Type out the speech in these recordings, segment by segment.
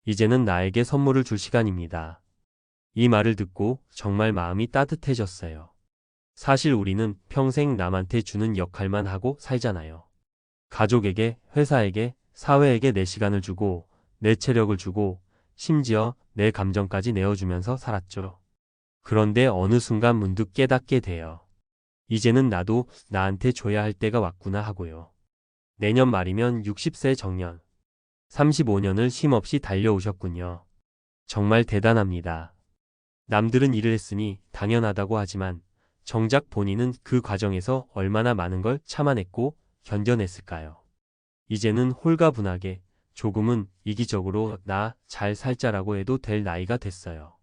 이제는 나에게 선물을 줄 시간입니다. 이 말을 듣고 정말 마음이 따뜻해졌어요. 사실 우리는 평생 남한테 주는 역할만 하고 살잖아요. 가족에게, 회사에게, 사회에게 내 시간을 주고, 내 체력을 주고, 심지어 내 감정까지 내어주면서 살았죠. 그런데 어느 순간 문득 깨닫게 돼요. 이제는 나도 나한테 줘야 할 때가 왔구나 하고요. 내년 말이면 60세 정년. 35년을 쉼없이 달려오셨군요. 정말 대단합니다. 남들은 일을 했으니 당연하다고 하지만 정작 본인은 그 과정에서 얼마나 많은 걸 참아냈고 견뎌냈을까요? 이제는 홀가분하게 조금은 이기적으로 나 잘 살자라고 해도 될 나이가 됐어요.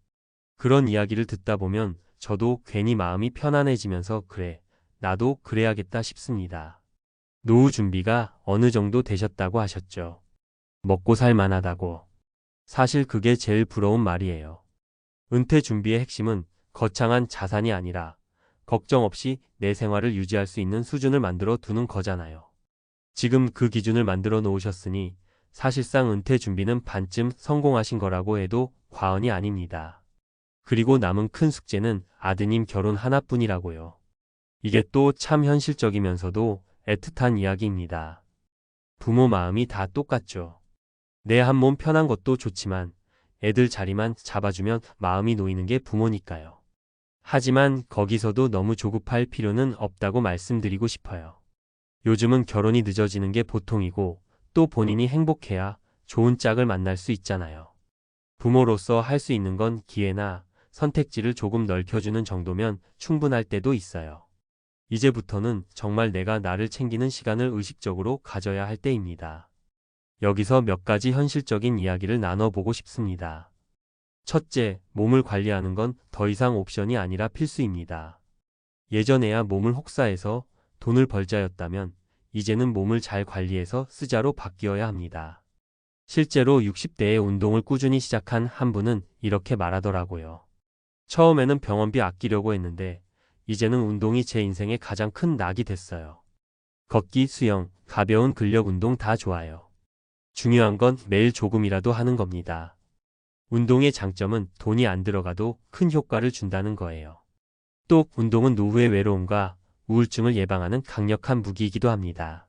그런 이야기를 듣다 보면 저도 괜히 마음이 편안해지면서 그래, 나도 그래야겠다 싶습니다. 노후 준비가 어느 정도 되셨다고 하셨죠. 먹고 살 만하다고. 사실 그게 제일 부러운 말이에요. 은퇴 준비의 핵심은 거창한 자산이 아니라 걱정 없이 내 생활을 유지할 수 있는 수준을 만들어 두는 거잖아요. 지금 그 기준을 만들어 놓으셨으니 사실상 은퇴 준비는 반쯤 성공하신 거라고 해도 과언이 아닙니다. 그리고 남은 큰 숙제는 아드님 결혼 하나뿐이라고요. 이게 또 참 현실적이면서도 애틋한 이야기입니다. 부모 마음이 다 똑같죠. 내 한 몸 편한 것도 좋지만 애들 자리만 잡아주면 마음이 놓이는 게 부모니까요. 하지만 거기서도 너무 조급할 필요는 없다고 말씀드리고 싶어요. 요즘은 결혼이 늦어지는 게 보통이고 또 본인이 행복해야 좋은 짝을 만날 수 있잖아요. 부모로서 할 수 있는 건 기회나 선택지를 조금 넓혀주는 정도면 충분할 때도 있어요. 이제부터는 정말 내가 나를 챙기는 시간을 의식적으로 가져야 할 때입니다. 여기서 몇 가지 현실적인 이야기를 나눠보고 싶습니다. 첫째, 몸을 관리하는 건 더 이상 옵션이 아니라 필수입니다. 예전에야 몸을 혹사해서 돈을 벌자였다면 이제는 몸을 잘 관리해서 쓰자로 바뀌어야 합니다. 실제로 60대에 운동을 꾸준히 시작한 한 분은 이렇게 말하더라고요. 처음에는 병원비 아끼려고 했는데 이제는 운동이 제 인생의 가장 큰 낙이 됐어요. 걷기, 수영, 가벼운 근력 운동 다 좋아요. 중요한 건 매일 조금이라도 하는 겁니다. 운동의 장점은 돈이 안 들어가도 큰 효과를 준다는 거예요. 또 운동은 노후의 외로움과 우울증을 예방하는 강력한 무기이기도 합니다.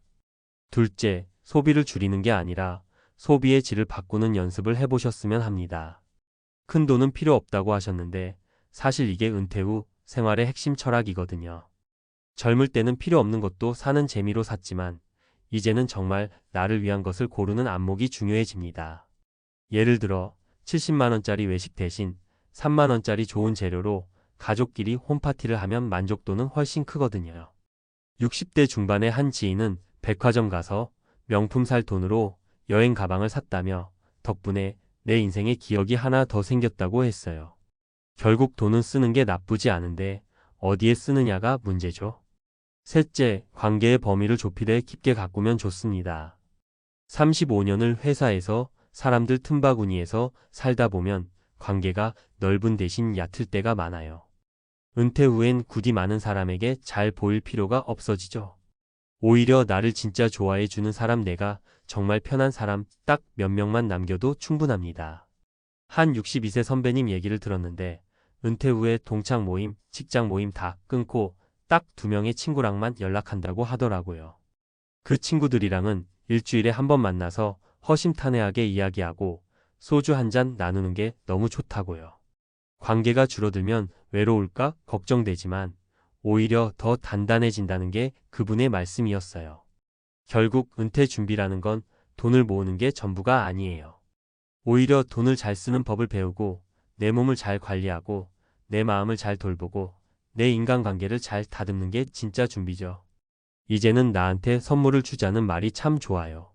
둘째, 소비를 줄이는 게 아니라 소비의 질을 바꾸는 연습을 해보셨으면 합니다. 큰 돈은 필요 없다고 하셨는데 사실 이게 은퇴 후 생활의 핵심 철학이거든요. 젊을 때는 필요 없는 것도 사는 재미로 샀지만 이제는 정말 나를 위한 것을 고르는 안목이 중요해집니다. 예를 들어 70만 원짜리 외식 대신 3만 원짜리 좋은 재료로 가족끼리 홈파티를 하면 만족도는 훨씬 크거든요. 60대 중반의 한 지인은 백화점 가서 명품 살 돈으로 여행 가방을 샀다며 덕분에 내 인생에 기억이 하나 더 생겼다고 했어요. 결국 돈은 쓰는 게 나쁘지 않은데 어디에 쓰느냐가 문제죠. 셋째, 관계의 범위를 좁히되 깊게 가꾸면 좋습니다. 35년을 회사에서 사람들 틈바구니에서 살다 보면 관계가 넓은 대신 얕을 때가 많아요. 은퇴 후엔 굳이 많은 사람에게 잘 보일 필요가 없어지죠. 오히려 나를 진짜 좋아해 주는 사람, 내가 정말 편한 사람 딱 몇 명만 남겨도 충분합니다. 한 62세 선배님 얘기를 들었는데 은퇴 후에 동창 모임, 직장 모임 다 끊고 딱 2명의 친구랑만 연락한다고 하더라고요. 그 친구들이랑은 일주일에 한 번 만나서 허심탄회하게 이야기하고 소주 한 잔 나누는 게 너무 좋다고요. 관계가 줄어들면 외로울까 걱정되지만 오히려 더 단단해진다는 게 그분의 말씀이었어요. 결국 은퇴 준비라는 건 돈을 모으는 게 전부가 아니에요. 오히려 돈을 잘 쓰는 법을 배우고 내 몸을 잘 관리하고 내 마음을 잘 돌보고 내 인간관계를 잘 다듬는 게 진짜 준비죠. 이제는 나한테 선물을 주자는 말이 참 좋아요.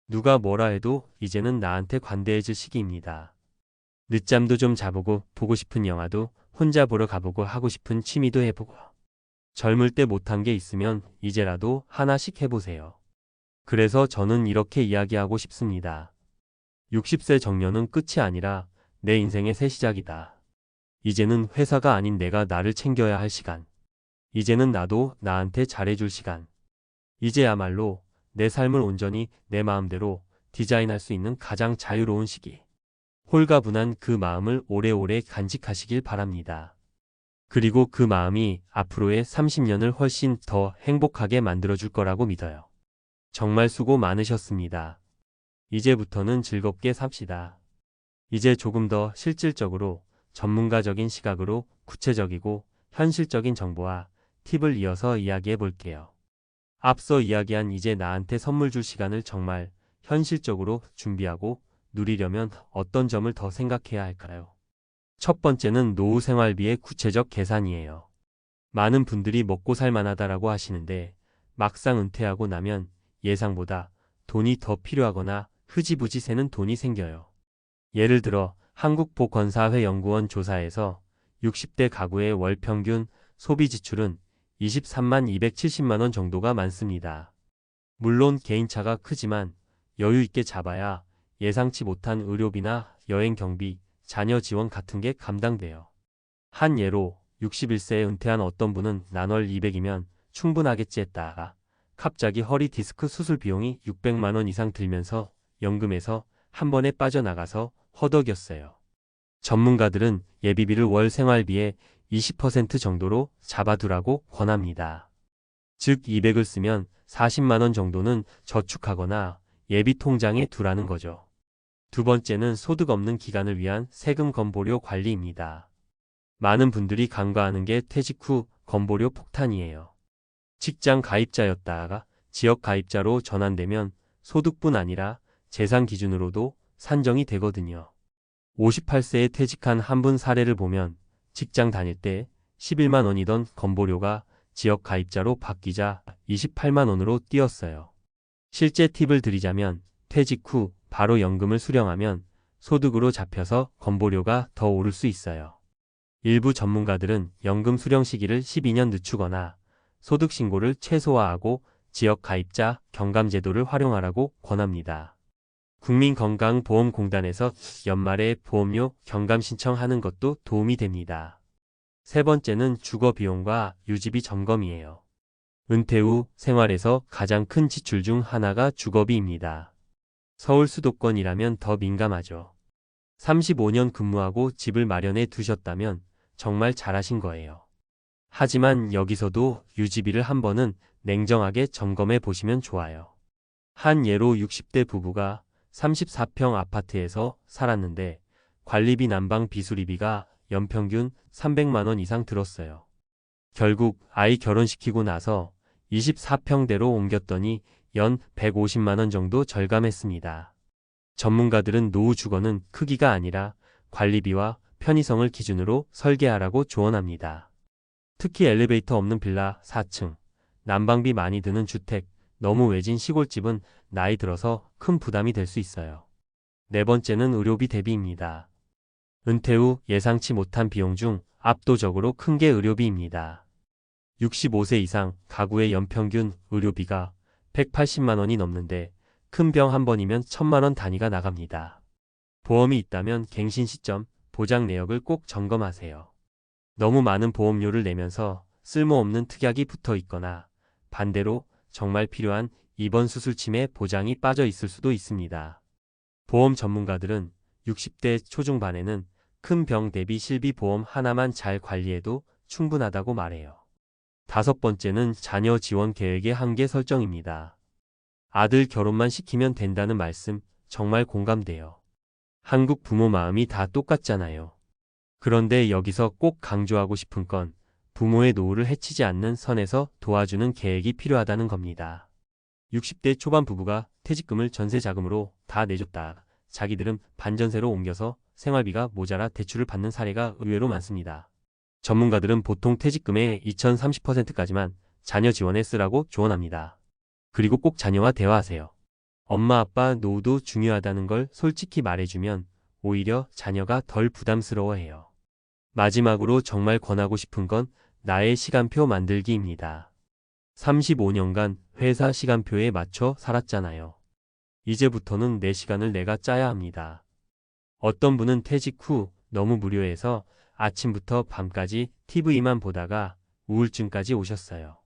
누가 뭐라 해도 이제는 나한테 관대해질 시기입니다. 늦잠도 좀 자보고 보고 싶은 영화도 혼자 보러 가보고 하고 싶은 취미도 해보고 젊을 때 못한 게 있으면 이제라도 하나씩 해보세요. 그래서 저는 이렇게 이야기하고 싶습니다. 60세 정년은 끝이 아니라 내 인생의 새 시작이다. 이제는 회사가 아닌 내가 나를 챙겨야 할 시간. 이제는 나도 나한테 잘해줄 시간. 이제야말로 내 삶을 온전히 내 마음대로 디자인할 수 있는 가장 자유로운 시기. 홀가분한 그 마음을 오래오래 간직하시길 바랍니다. 그리고 그 마음이 앞으로의 30년을 훨씬 더 행복하게 만들어줄 거라고 믿어요. 정말 수고 많으셨습니다. 이제부터는 즐겁게 삽시다. 이제 조금 더 실질적으로 전문가적인 시각으로 구체적이고 현실적인 정보와 팁을 이어서 이야기해 볼게요. 앞서 이야기한 이제 나한테 선물 줄 시간을 정말 현실적으로 준비하고 누리려면 어떤 점을 더 생각해야 할까요? 첫 번째는 노후 생활비의 구체적 계산이에요. 많은 분들이 먹고 살 만하다라고 하시는데 막상 은퇴하고 나면 예상보다 돈이 더 필요하거나 흐지부지 새는 돈이 생겨요. 예를 들어 한국보건사회연구원 조사에서 60대 가구의 월 평균 소비 지출은 23만 270만 원 정도가 많습니다. 물론 개인차가 크지만 여유 있게 잡아야 예상치 못한 의료비나 여행 경비, 자녀 지원 같은 게 감당돼요. 한 예로 61세에 은퇴한 어떤 분은 난월 200이면 충분하겠지 했다가 갑자기 허리 디스크 수술 비용이 600만 원 이상 들면서 연금에서 한 번에 빠져나가서 허덕였어요. 전문가들은 예비비를 월 생활비의 20% 정도로 잡아두라고 권합니다. 즉 200을 쓰면 40만 원 정도는 저축하거나 예비 통장에 두라는 거죠. 두 번째는 소득 없는 기간을 위한 세금 건보료 관리입니다. 많은 분들이 간과하는 게 퇴직 후 건보료 폭탄이에요. 직장 가입자였다가 지역 가입자로 전환되면 소득뿐 아니라 재산 기준으로도 산정이 되거든요. 58세에 퇴직한 한 분 사례를 보면 직장 다닐 때 11만 원이던 건보료가 지역 가입자로 바뀌자 28만 원으로 뛰었어요. 실제 팁을 드리자면 퇴직 후 바로 연금을 수령하면 소득으로 잡혀서 건보료가 더 오를 수 있어요. 일부 전문가들은 연금 수령 시기를 12년 늦추거나 소득 신고를 최소화하고 지역 가입자 경감제도를 활용하라고 권합니다. 국민건강보험공단에서 연말에 보험료 경감 신청하는 것도 도움이 됩니다. 세 번째는 주거비용과 유지비 점검이에요. 은퇴 후 생활에서 가장 큰 지출 중 하나가 주거비입니다. 서울 수도권이라면 더 민감하죠. 35년 근무하고 집을 마련해 두셨다면 정말 잘하신 거예요. 하지만 여기서도 유지비를 한 번은 냉정하게 점검해 보시면 좋아요. 한 예로 60대 부부가 34평 아파트에서 살았는데 관리비 난방 비수리비가 연평균 300만 원 이상 들었어요. 결국 아이 결혼시키고 나서 24평대로 옮겼더니 연 150만 원 정도 절감했습니다. 전문가들은 노후 주거는 크기가 아니라 관리비와 편의성을 기준으로 설계하라고 조언합니다. 특히 엘리베이터 없는 빌라 4층, 난방비 많이 드는 주택, 너무 외진 시골집은 나이 들어서 큰 부담이 될 수 있어요. 네 번째는 의료비 대비입니다. 은퇴 후 예상치 못한 비용 중 압도적으로 큰 게 의료비입니다. 65세 이상 가구의 연평균 의료비가 180만 원이 넘는데 큰 병 한 번이면 1000만 원 단위가 나갑니다. 보험이 있다면 갱신 시점, 보장 내역을 꼭 점검하세요. 너무 많은 보험료를 내면서 쓸모없는 특약이 붙어 있거나 반대로 정말 필요한 입원 수술 침해 보장이 빠져 있을 수도 있습니다. 보험 전문가들은 60대 초중반에는 큰 병 대비 실비 보험 하나만 잘 관리해도 충분하다고 말해요. 다섯 번째는 자녀 지원 계획의 한계 설정입니다. 아들 결혼만 시키면 된다는 말씀 정말 공감돼요. 한국 부모 마음이 다 똑같잖아요. 그런데 여기서 꼭 강조하고 싶은 건 부모의 노후를 해치지 않는 선에서 도와주는 계획이 필요하다는 겁니다. 60대 초반 부부가 퇴직금을 전세 자금으로 다 내줬다. 자기들은 반전세로 옮겨서 생활비가 모자라 대출을 받는 사례가 의외로 많습니다. 전문가들은 보통 퇴직금의 2030%까지만 자녀 지원에 쓰라고 조언합니다. 그리고 꼭 자녀와 대화하세요. 엄마 아빠 노후도 중요하다는 걸 솔직히 말해주면 오히려 자녀가 덜 부담스러워해요. 마지막으로 정말 권하고 싶은 건 나의 시간표 만들기입니다. 35년간 회사 시간표에 맞춰 살았잖아요. 이제부터는 내 시간을 내가 짜야 합니다. 어떤 분은 퇴직 후 너무 무료해서 아침부터 밤까지 TV만 보다가 우울증까지 오셨어요.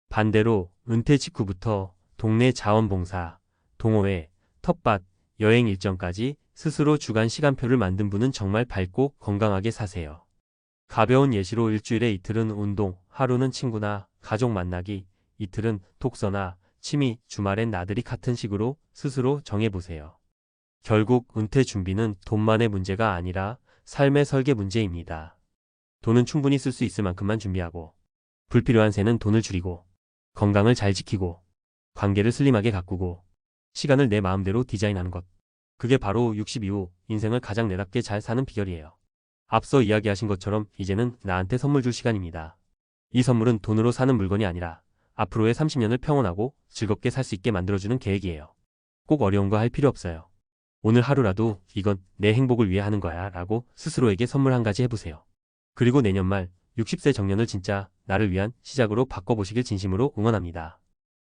반대로 은퇴 직후부터 동네 자원봉사, 동호회, 텃밭, 여행 일정까지 스스로 주간 시간표를 만든 분은 정말 밝고 건강하게 사세요. 가벼운 예시로 일주일에 이틀은 운동, 하루는 친구나 가족 만나기, 이틀은 독서나 취미, 주말엔 나들이 같은 식으로 스스로 정해보세요. 결국 은퇴 준비는 돈만의 문제가 아니라 삶의 설계 문제입니다. 돈은 충분히 쓸 수 있을 만큼만 준비하고, 불필요한 새는 돈을 줄이고, 건강을 잘 지키고, 관계를 슬림하게 가꾸고, 시간을 내 마음대로 디자인하는 것. 그게 바로 60 이후 인생을 가장 내답게 잘 사는 비결이에요. 앞서 이야기하신 것처럼 이제는 나한테 선물 줄 시간입니다. 이 선물은 돈으로 사는 물건이 아니라 앞으로의 30년을 평온하고 즐겁게 살 수 있게 만들어주는 계획이에요. 꼭 어려운 거 할 필요 없어요. 오늘 하루라도 이건 내 행복을 위해 하는 거야 라고 스스로에게 선물 한 가지 해보세요. 그리고 내년 말 60세 정년을 진짜 나를 위한 시작으로 바꿔보시길 진심으로 응원합니다.